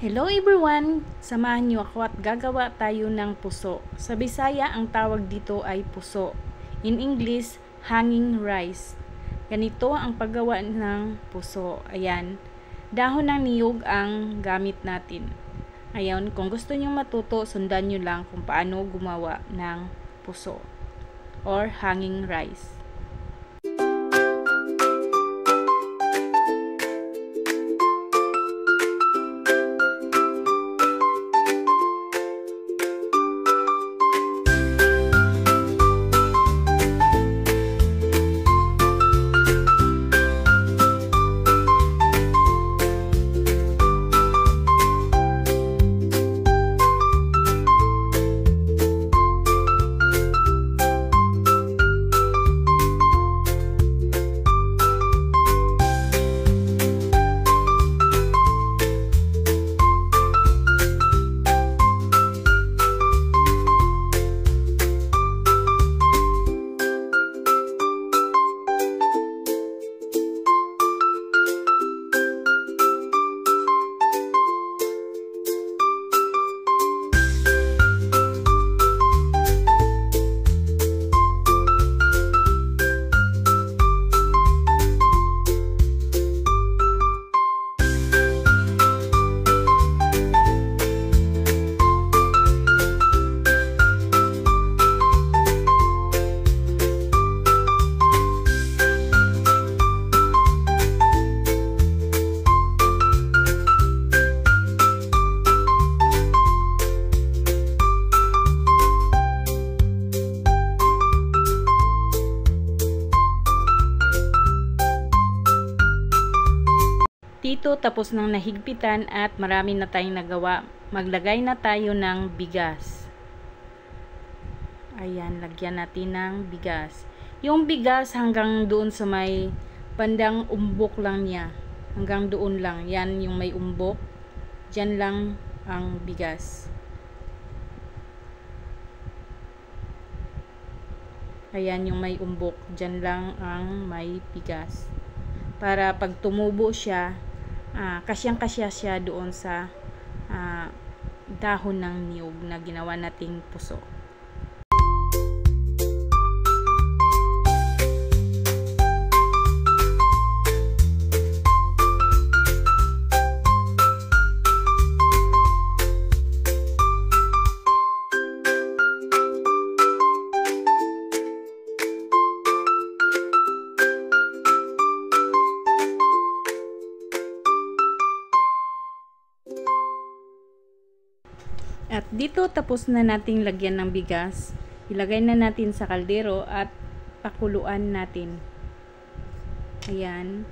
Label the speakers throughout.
Speaker 1: Hello everyone! Samahan niyo ako at gagawa tayo ng puso. Sa Bisaya, ang tawag dito ay puso. In English, hanging rice. Ganito ang paggawa ng puso. Ayan, dahon ng niyog ang gamit natin. Ayan, kung gusto niyo matuto, sundan niyo lang kung paano gumawa ng puso or hanging rice. Dito tapos nang nahigpitan at marami na tayong nagawa. Maglagay na tayo ng bigas. Ayan, lagyan natin ng bigas. Yung bigas hanggang doon sa may bandang umbok lang niya. Hanggang doon lang. Yan yung may umbok. Diyan lang ang bigas. Ayan yung may umbok. Diyan lang ang may bigas. Para pag tumubo siya, kasyang-kasya siya doon sa dahon ng niyog na ginawa nating puso. At dito tapos na nating lagyan ng bigas. Ilagay na natin sa kaldero at pakuluan natin. Ayan.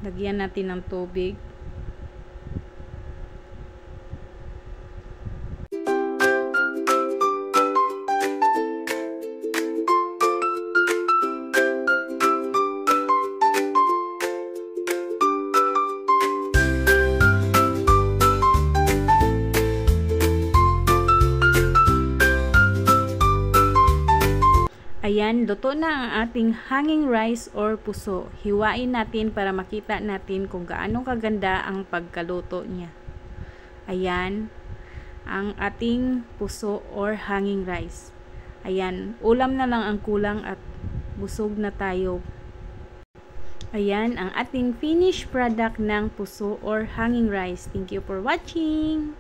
Speaker 1: Lagyan natin ng tubig. Ayan, luto na ang ating hanging rice or puso. Hiwain natin para makita natin kung gaano kaganda ang pagkaluto niya. Ayan, ang ating puso or hanging rice. Ayan, ulam na lang ang kulang at busog na tayo. Ayan, ang ating finished product ng puso or hanging rice. Thank you for watching!